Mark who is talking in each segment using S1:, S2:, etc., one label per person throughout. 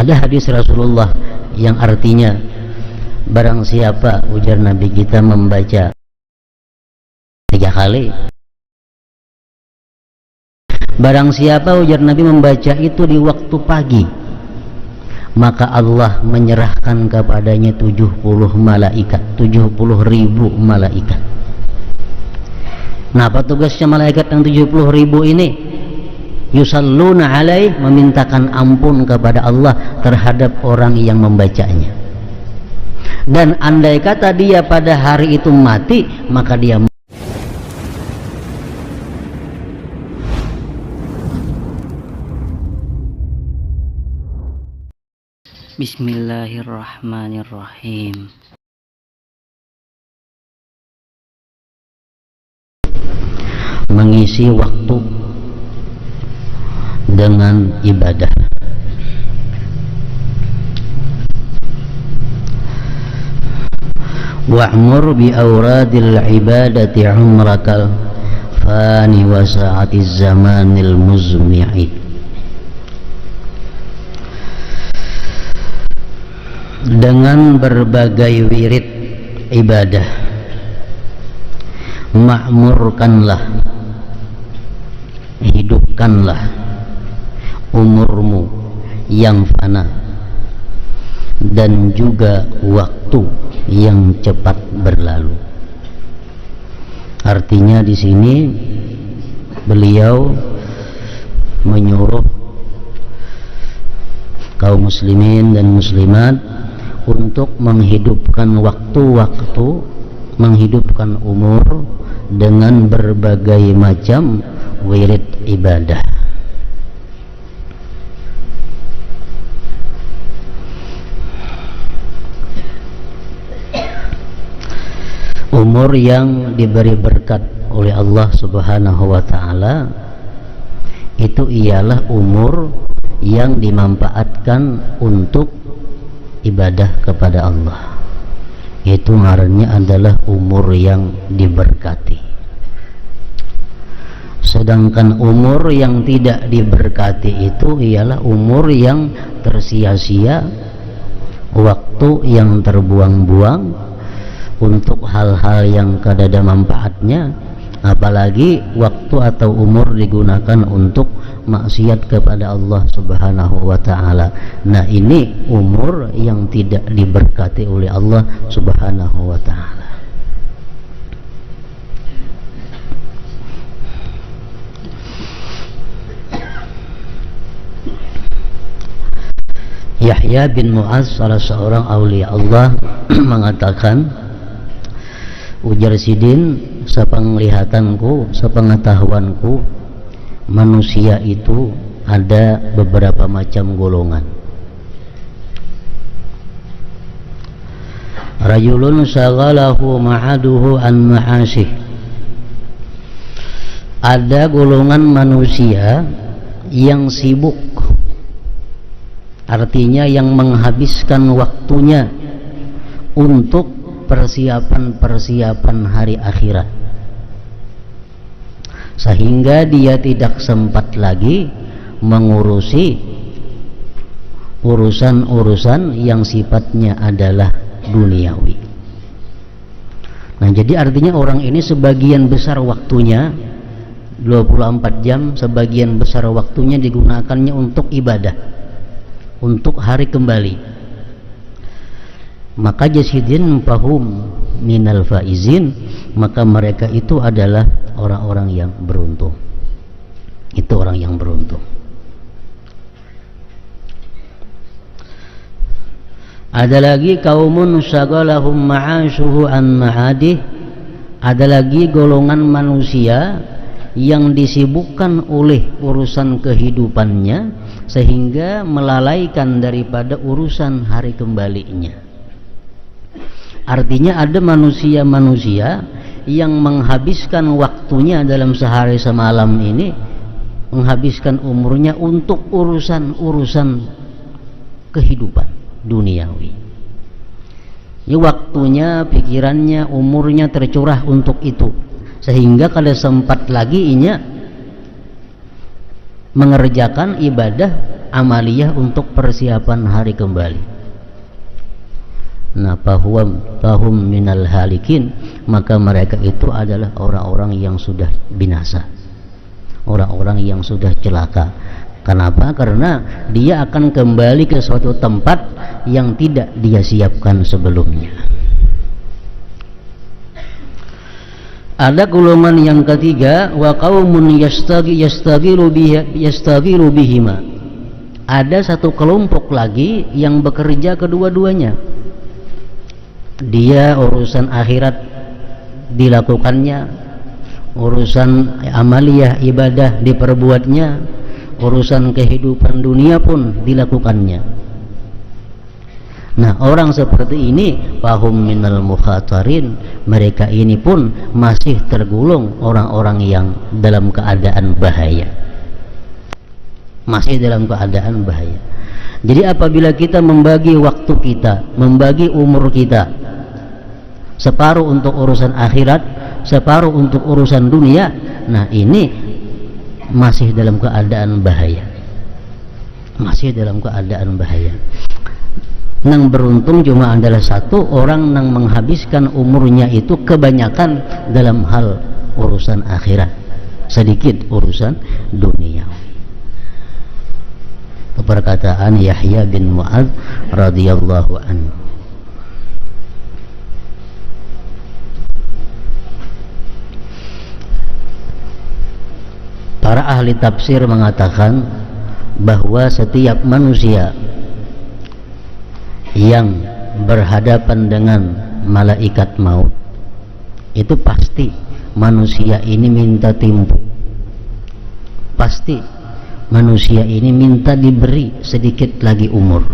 S1: Ada hadis Rasulullah yang artinya, barang siapa, ujar Nabi kita, membaca 3 kali, barang siapa, ujar Nabi, membaca itu di waktu pagi, maka Allah menyerahkan kepadanya 70 malaikat, 70.000 malaikat. Nah, apa tugasnya malaikat yang 70.000 ini? Yusalluna alaih, memintakan ampun kepada Allah terhadap orang yang membacanya. Dan andai kata dia pada hari itu mati, maka dia Bismillahirrahmanirrahim. Mengisi waktu dengan ibadah. Wa'mur bi awradil ibadati umrakal fani wa sa'atiz zamanil muzmi'i. Dengan berbagai wirid ibadah, makmurkanlah, hidupkanlah umurmu yang fana dan juga waktu yang cepat berlalu. Artinya di sini beliau menyuruh kaum muslimin dan muslimat untuk menghidupkan waktu-waktu, menghidupkan umur dengan berbagai macam wirid ibadah. Umur yang diberi berkat oleh Allah Subhanahu wa ta'ala itu ialah umur yang dimanfaatkan untuk ibadah kepada Allah. Itu ngarannya adalah umur yang diberkati. Sedangkan umur yang tidak diberkati itu ialah umur yang tersia-sia, waktu yang terbuang-buang untuk hal-hal yang kada ada manfaatnya, apalagi waktu atau umur digunakan untuk maksiat kepada Allah Subhanahu wa ta'ala. Nah, ini umur yang tidak diberkati oleh Allah Subhanahu wa ta'ala. Yahya bin Mu'az, salah seorang aulia Allah, mengatakan, ujar Sidin, sepenglihatanku, sepengetahuanku, manusia itu ada beberapa macam golongan. Rajulun shaghalahu ma'aduhu an ma'asih. Ada golongan manusia yang sibuk, artinya yang menghabiskan waktunya untuk persiapan-persiapan hari akhirat, sehingga dia tidak sempat lagi mengurusi urusan-urusan yang sifatnya adalah duniawi. Nah, jadi artinya orang ini sebagian besar waktunya, 24 jam, sebagian besar waktunya digunakannya untuk ibadah, untuk hari kembali. Maka jasidin fahum minal faizin, maka mereka itu adalah orang-orang yang beruntung. Itu orang yang beruntung. Ada lagi kaumun syaghalahum ma'ashuhu an ma'adih. Ada lagi golongan manusia yang disibukkan oleh urusan kehidupannya sehingga melalaikan daripada urusan hari kembalinya. Artinya ada manusia-manusia yang menghabiskan waktunya dalam sehari semalam ini, menghabiskan umurnya untuk urusan-urusan kehidupan duniawi. Ini waktunya, pikirannya, umurnya tercurah untuk itu, sehingga kalau sempat lagi inya mengerjakan ibadah amaliyah untuk persiapan hari kembali. Nah, fahum minal halikin, maka mereka itu adalah orang-orang yang sudah binasa, orang-orang yang sudah celaka. Kenapa? Karena dia akan kembali ke suatu tempat yang tidak dia siapkan sebelumnya. Ada golongan yang ketiga, wa qaumun yastagilu bihima. Ada satu kelompok lagi yang bekerja kedua-duanya. Dia urusan akhirat dilakukannya, urusan amaliyah ibadah diperbuatnya, urusan kehidupan dunia pun dilakukannya. Nah, orang seperti ini fahum minal mukhatarin, mereka ini pun masih tergolong orang-orang yang dalam keadaan bahaya, masih dalam keadaan bahaya. Jadi apabila kita membagi waktu kita, membagi umur kita, separuh untuk urusan akhirat, separuh untuk urusan dunia, nah ini masih dalam keadaan bahaya, masih dalam keadaan bahaya. Nang beruntung cuma adalah satu orang nang menghabiskan umurnya itu kebanyakan dalam hal urusan akhirat, sedikit urusan dunia. Perkataan Yahya bin Mu'adz radhiyallahu anhu. Para ahli tafsir mengatakan bahwa setiap manusia yang berhadapan dengan malaikat maut itu pasti manusia ini minta timbuk, pasti manusia ini minta diberi sedikit lagi umur.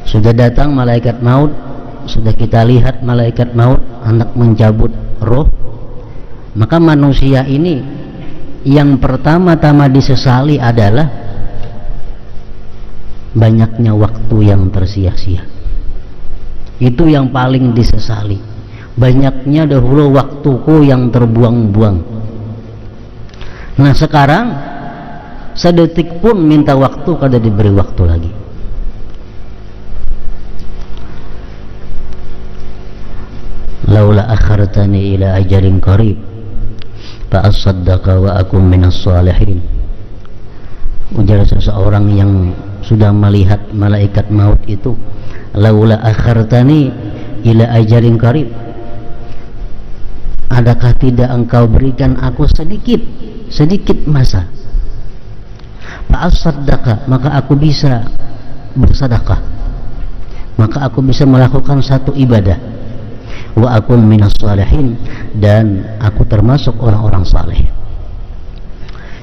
S1: Sudah datang malaikat maut, sudah kita lihat malaikat maut hendak mencabut roh, maka manusia ini yang pertama-tama disesali adalah banyaknya waktu yang tersia-sia. Itu yang paling disesali, banyaknya dahulu waktuku yang terbuang-buang. Nah sekarang sedetik pun minta waktu kada diberi waktu lagi. Laula akhartani ila ajalin qarib fa asaddaqa wa akum minas shalihin. Ujar seseorang yang sudah melihat malaikat maut itu, laula akhartani ila ajalin qarib, adakah tidak engkau berikan aku sedikit masa, fa asaddaqa, maka aku bisa bersedekah, maka aku bisa melakukan satu ibadah, wa akun minas shalihin, dan aku termasuk orang-orang saleh.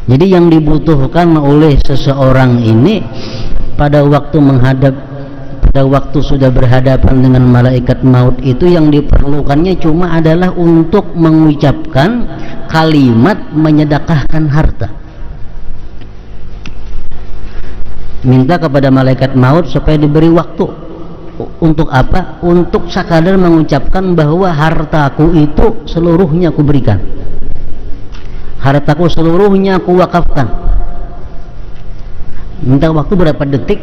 S1: Jadi yang dibutuhkan oleh seseorang ini pada waktu sudah berhadapan dengan malaikat maut itu, yang diperlukannya cuma adalah untuk mengucapkan kalimat menyedekahkan harta. Minta kepada malaikat maut supaya diberi waktu. Untuk apa? Untuk sekadar mengucapkan bahwa hartaku itu seluruhnya aku berikan, hartaku seluruhnya aku wakafkan. Minta waktu berapa detik.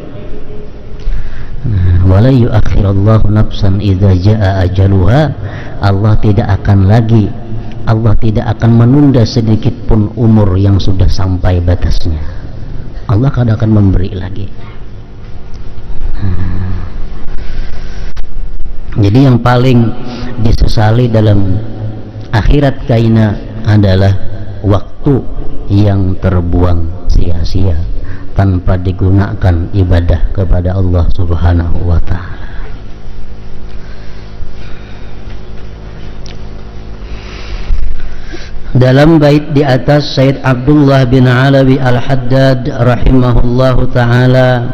S1: Wala yu'akhirallahu nafsan idza jaa ajaluha, Allah tidak akan menunda sedikit pun umur yang sudah sampai batasnya. Allah kadang akan memberi lagi. Jadi yang paling disesali dalam akhirat kaina adalah waktu yang terbuang sia-sia tanpa digunakan ibadah kepada Allah Subhanahu wa ta'ala. Dalam bait di atas, Sayyid Abdullah bin Alawi Al-Haddad rahimahullahu ta'ala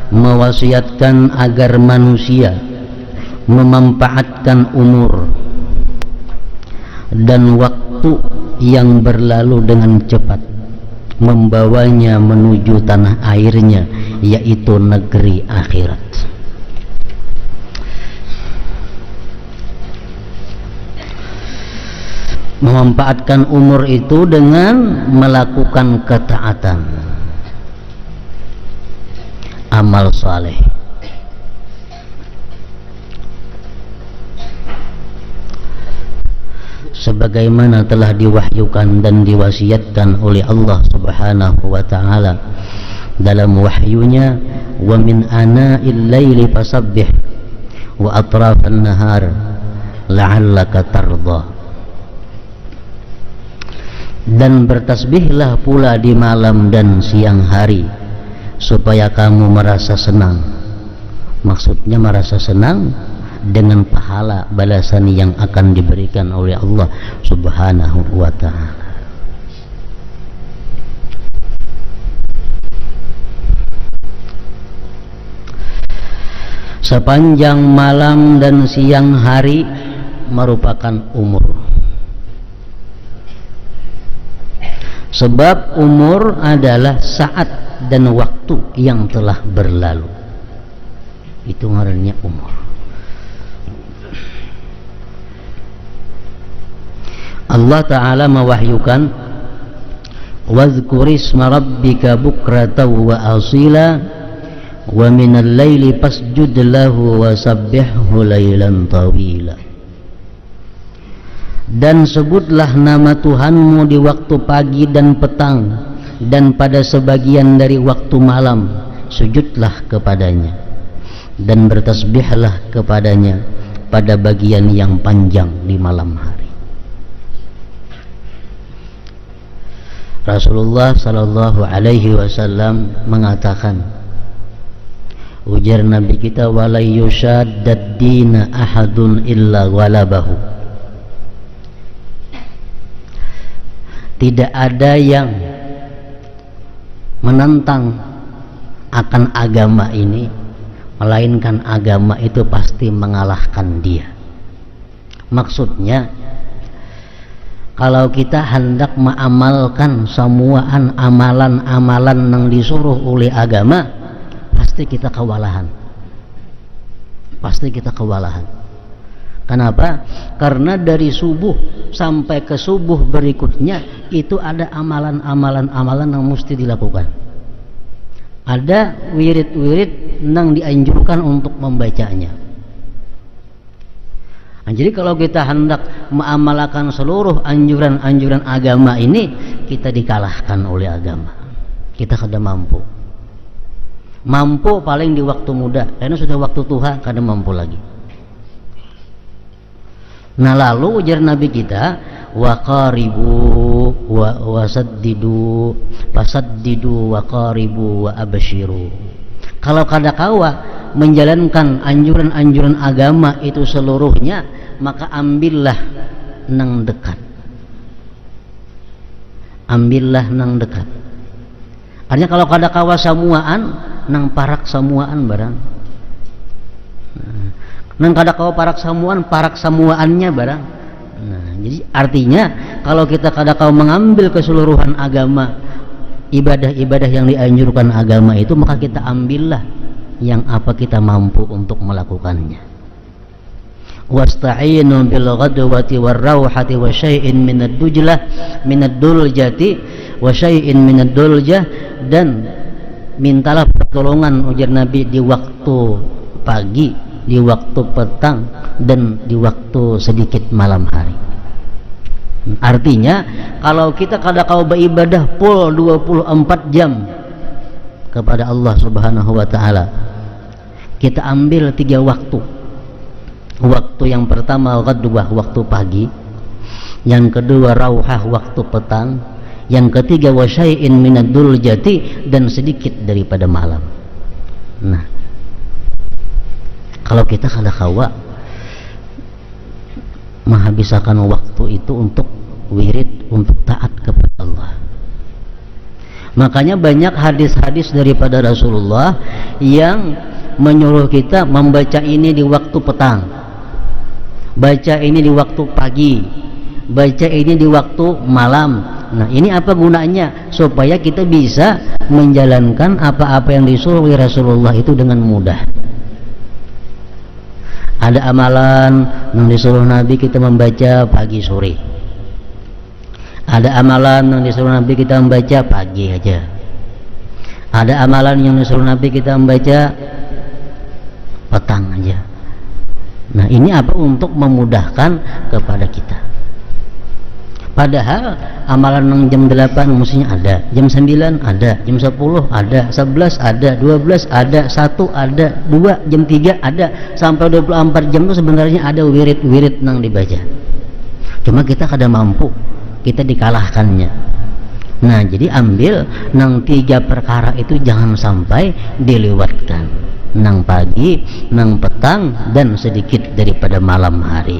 S1: mewasiatkan agar manusia memanfaatkan umur dan waktu yang berlalu dengan cepat, membawanya menuju tanah airnya, yaitu negeri akhirat. memanfaatkan umur itu dengan melakukan ketaatan, amal saleh. Sebagaimana telah diwahyukan dan diwasiatkan oleh Allah Subhanahu wa taala dalam wahyunya, wa min ana'il laili fasabbih wa atrafan nahar la'allaka tardha. Dan bertasbihlah pula di malam dan siang hari supaya kamu merasa senang. Maksudnya merasa senang dengan pahala balasan yang akan diberikan oleh Allah Subhanahu wa ta'ala. Sepanjang malam dan siang hari merupakan umur. Sebab umur adalah saat dan waktu yang telah berlalu. Itu ngarannya umur. Allah Ta'ala mewahyukan, wazkurisma rabbika bukratan wa asila wa minal laili fasjud lahu wa sabbihhu laylan tawila. Dan sebutlah nama Tuhanmu di waktu pagi dan petang, dan pada sebagian dari waktu malam sujudlah kepadanya, dan bertasbihlah kepadanya pada bagian yang panjang di malam hari. Rasulullah sallallahu alaihi wasallam mengatakan, ujar Nabi kita, wala yushaddad dina ahadun illa walabahu. Tidak ada yang menentang akan agama ini, melainkan agama itu pasti mengalahkan dia. Maksudnya, kalau kita hendak mengamalkan semuaan amalan-amalan yang disuruh oleh agama, pasti kita kewalahan. Pasti kita kewalahan. Kenapa? Karena dari subuh sampai ke subuh berikutnya itu ada amalan-amalan yang mesti dilakukan. Ada wirid-wirid yang dianjurkan untuk membacanya. Nah, jadi kalau kita hendak mengamalkan seluruh anjuran-anjuran agama ini, kita dikalahkan oleh agama. Kita kada mampu. Mampu paling di waktu muda, karena sudah waktu tua kada mampu lagi. Nah, lalu ujar Nabi kita, wa qaribu wa saddidu fasaddidu wa qaribu wa abshiru. Kalau kada kawa menjalankan anjuran-anjuran agama itu seluruhnya, maka ambillah nang dekat. Ambillah nang dekat. Artinya kalau kada kawa samuaan, nang parak samuaan barang. Nang kada kawa parak samuaannya barang. Nah, jadi artinya kalau kita kada kawa mengambil keseluruhan agama, ibadah-ibadah yang dianjurkan agama itu, maka kita ambillah yang apa kita mampu untuk melakukannya. Wasta'inu bil ghadwati war rauhati wa syai'in minad dujlah minad duljati wa syai'in minad duljah, dan mintalah pertolongan ujar Nabi di waktu pagi, di waktu petang, dan di waktu sedikit malam hari. Artinya kalau kita kada kau beribadah full 24 jam kepada Allah Subhanahu wa taala, kita ambil 3 waktu. Waktu yang pertama ghadwah, waktu pagi, yang kedua rauhah, waktu petang, yang ketiga wasyai'in minad duljati, dan sedikit daripada malam. Nah, kalau kita kada kawa menghabiskan waktu itu untuk wirid, untuk taat kepada Allah. Makanya banyak hadis-hadis daripada Rasulullah yang menyuruh kita membaca ini di waktu petang, baca ini di waktu pagi, baca ini di waktu malam. Nah, ini apa gunanya? Supaya kita bisa menjalankan apa-apa yang disuruh oleh Rasulullah itu dengan mudah. Ada amalan yang disuruh Nabi kita membaca pagi sore. Ada amalan yang disuruh Nabi kita membaca pagi aja. Ada amalan yang disuruh Nabi kita membaca petang aja. Nah, ini apa? Untuk memudahkan kepada kita. Padahal amalan yang jam 8 mestinya ada, jam 9 ada, jam 10 ada, 11 ada, 12 ada, 1 ada, 2, jam 3 ada, sampai 24 jam itu sebenarnya ada wirid-wirid yang dibaca. Cuma kita kada mampu, kita dikalahkannya. Nah, jadi ambil nang 3 perkara itu jangan sampai dilewatkan. Nang pagi, nang petang, dan sedikit daripada malam hari.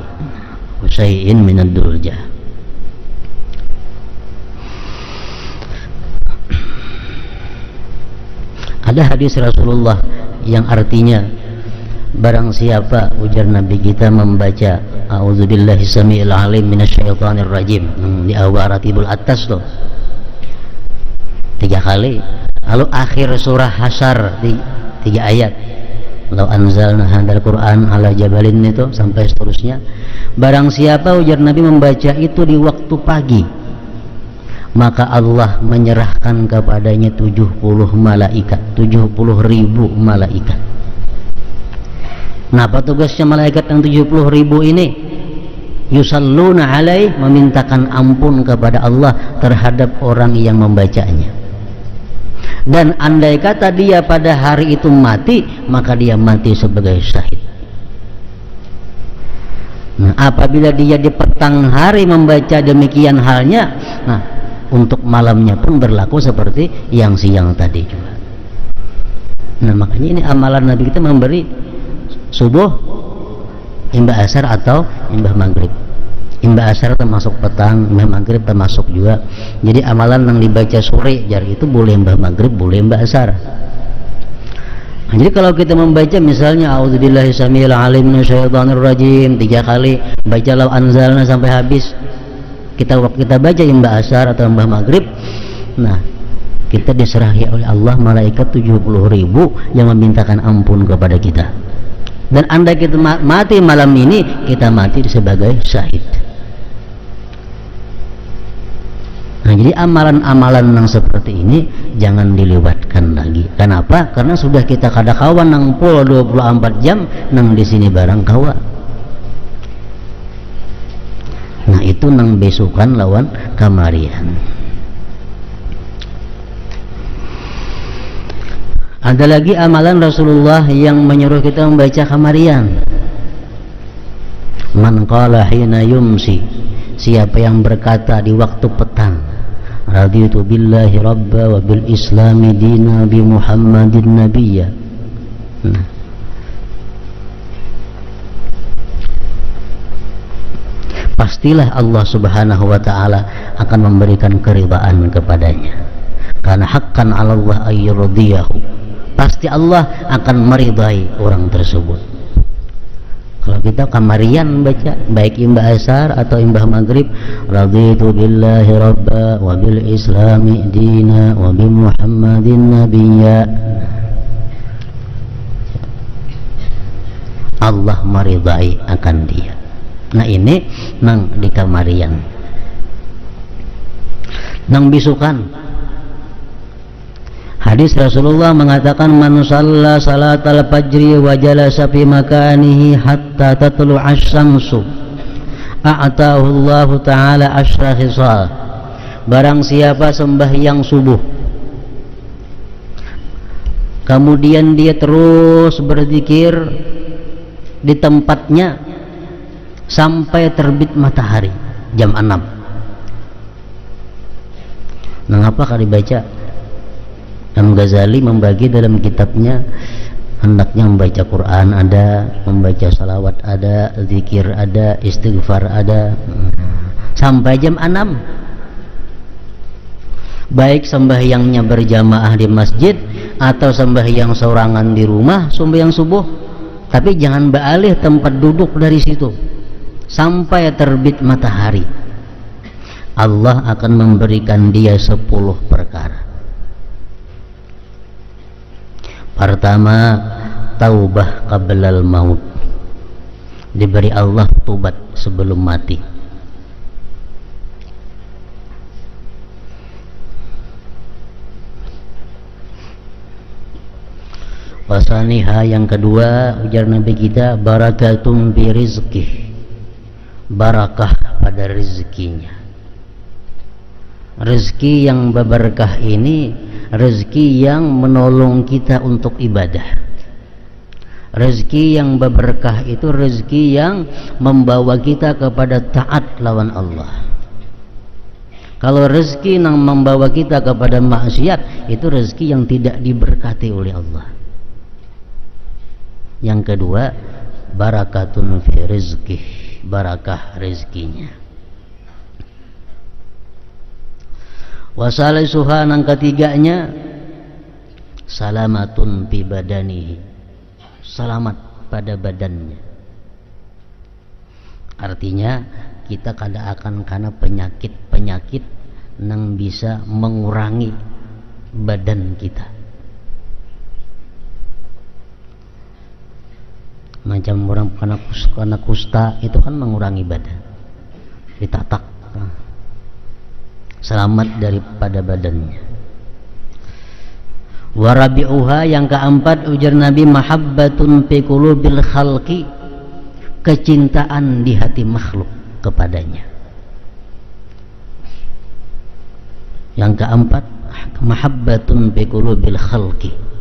S1: Usai'in minad durjah. Ada hadis Rasulullah yang artinya barang siapa, ujar Nabi kita, membaca a'udzubillahi samiil alim minasyaitonir rajim di awal ratibul atas tuh 3 kali, lalu akhir surah Hasyr 3 ayat, law anzalna hadzal Qur'an ala jabalin itu sampai seterusnya. Barang siapa, ujar Nabi, membaca itu di waktu pagi, maka Allah menyerahkan kepadanya 70 malaikat, 70.000 malaikat. Nah, apa tugasnya malaikat yang 70.000 ini? Yusalluna alaih, memintakan ampun kepada Allah terhadap orang yang membacanya. Dan andai kata dia pada hari itu mati, maka dia mati sebagai syahid. Nah, apabila dia di petang hari membaca demikian halnya, nah, untuk malamnya pun berlaku seperti yang siang tadi juga. Nah, makanya ini amalan Nabi kita memberi subuh, imbah asar atau imbah maghrib. Imbah asar termasuk petang, imbah maghrib termasuk juga. Jadi amalan yang dibaca sore jar itu boleh imbah maghrib, boleh imbah asar. Nah, jadi kalau kita membaca misalnya a'udzubillahi samiil alim minasyaitonir rajim 3 kali, baca law anzalna sampai habis, kita baca imbah asar atau imbah maghrib, nah kita diserahi oleh Allah malaikat 70.000 yang memintakan ampun kepada kita. Dan andai kita mati malam ini, kita mati sebagai syahid. Nah, jadi amalan-amalan yang seperti ini jangan dilewatkan lagi. Kenapa? Karena sudah kita kada kawan nang pol 24 jam nang di sini barang kawa. Nah, itu nang besukan lawan kamarian. Ada lagi amalan Rasulullah yang menyuruh kita membaca kamarian. Man qala hina yumsi, siapa yang berkata di waktu petang, raditu billahi rabba wa bil islami dina bi Muhammadin nabiyya. Nah, pastilah Allah subhanahu wa ta'ala akan memberikan keridhaan kepadanya, karena haqqan 'ala Allah ayyurdiyahu, pasti Allah akan meridai orang tersebut. Kalau kita kamarian baca baik imbah asar atau imbah maghrib, raditu billahi rabba wa bil islami dina wa bi Muhammadin nabiyya, Allah meridai akan dia. Nah, ini nang di kamarian. Nang bisukan, hadis Rasulullah mengatakan, man shalla salatal fajri wa jalasa fi makanihi hatta tatlu asy-syamsu a'tahu Allah taala asyra khisal. Barang siapa sembahyang subuh kemudian dia terus berzikir di tempatnya sampai terbit matahari jam 6. Mengapa kali baca? Imam Ghazali membagi dalam kitabnya, hendaknya membaca Quran ada, membaca salawat ada, zikir ada, istighfar ada, sampai jam 6. Baik sembahyangnya berjamaah di masjid atau sembahyang sorangan di rumah, sembahyang subuh, tapi jangan beralih tempat duduk dari situ sampai terbit matahari. Allah akan memberikan dia 10 perkara. Pertama, taubah qablal maut, diberi Allah tobat sebelum mati. Wasaniha yang kedua, ujar Nabi kita, barakatun bi rizqih, barakah pada rezekinya. Rezeki yang berberkah ini rezeki yang menolong kita untuk ibadah. Rezeki yang berberkah itu rezeki yang membawa kita kepada taat lawan Allah. Kalau rezeki yang membawa kita kepada maksiat, itu rezeki yang tidak diberkati oleh Allah. Yang kedua, barakatun fi rizqih, barakah rezekinya. Wasalisuha, yang ketiganya, salamatun fi badanihi, selamat pada badannya. Artinya kita kada akan karena penyakit-penyakit yang bisa mengurangi badan kita. Macam orang karena kusta itu kan mengurangi badan, ditatak, selamat daripada badannya. Warabi'uha yang keempat, ujar Nabi, mahabbatun fi qulubil khalqi, kecintaan di hati makhluk kepadanya. Yang keempat, mahabbatun fi qulubil khalqi.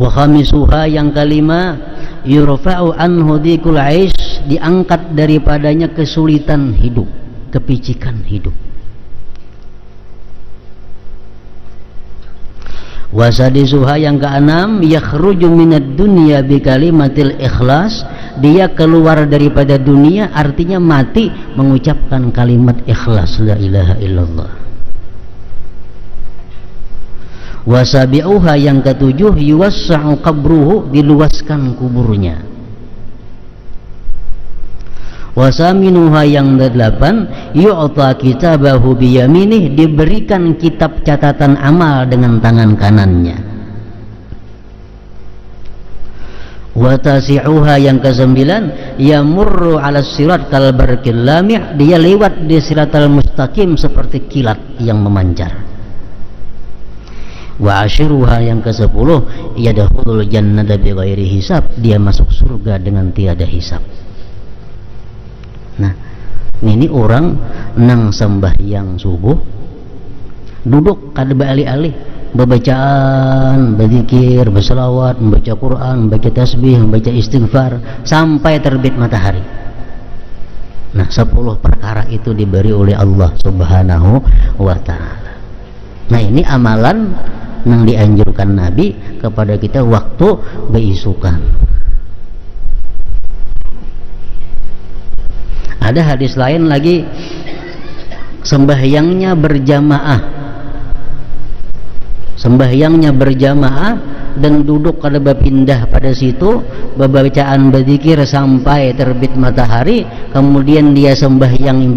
S1: Wa khamisuha yang kelima, yurfa'u anhu dikul aish, diangkat daripadanya kesulitan hidup, kepicikan hidup. Wasadisuha yang keenam, yakhruju minad dunya bi kalimatil ikhlas, dia keluar daripada dunia artinya mati mengucapkan kalimat ikhlas, la ilaha illallah. Wasabi'uha yang ketujuh, yuwassa'u qabruhu, diluaskan kuburnya. Wasaminuha yang kedelapan, yu'ta kitabahu biyaminih, diberikan kitab catatan amal dengan tangan kanannya. Watasi'uha yang kesembilan, yamurru ala sirat kal barqil lami', dia lewat di siratal mustaqim seperti kilat yang memancar. Wa ashiruha yang ke-10, yadkhulul jannata bighairi hisab, dia masuk surga dengan tiada hisab. Nah, ini orang nang sembahyang subuh duduk kada beralih-alih, bacaan, berzikir, berselawat, membaca Quran, membaca tasbih, membaca istighfar sampai terbit matahari. Nah, 10 perkara itu diberi oleh Allah Subhanahu wa ta'ala. Nah, ini amalan yang dianjurkan Nabi kepada kita waktu beisukan. Ada hadis lain lagi, sembahyangnya berjamaah, sembahyangnya berjamaah dan duduk kada berpindah pada situ, bacaan berzikir sampai terbit matahari, kemudian dia sembahyang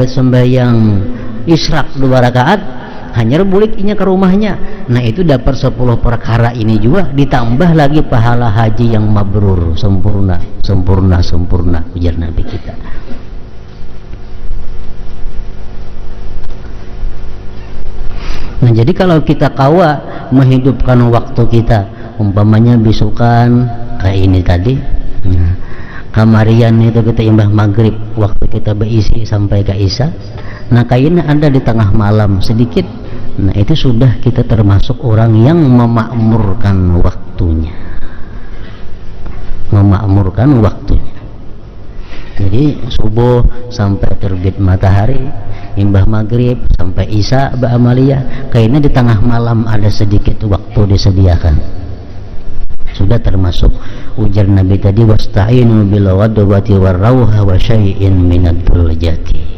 S1: isyraq 2 rakaat, hanya buliknya ke rumahnya. Nah, itu dapat 10 perkara ini juga, ditambah lagi pahala haji yang mabrur, sempurna, ujar Nabi kita. Nah, jadi kalau kita kawa menghidupkan waktu kita, umpamanya bisukan kayak ini tadi, nah, kamarian itu kita imbah maghrib, waktu kita berisi sampai ke isya, nah kayaknya ada di tengah malam sedikit, nah itu sudah kita termasuk orang yang memakmurkan waktunya, Jadi subuh sampai terbit matahari, imbah maghrib sampai isya ba'amaliyah, kayaknya di tengah malam ada sedikit waktu disediakan, sudah termasuk ujar Nabi tadi, wasta'inu bil ghadwati war rauha wa syai'in minad duljati.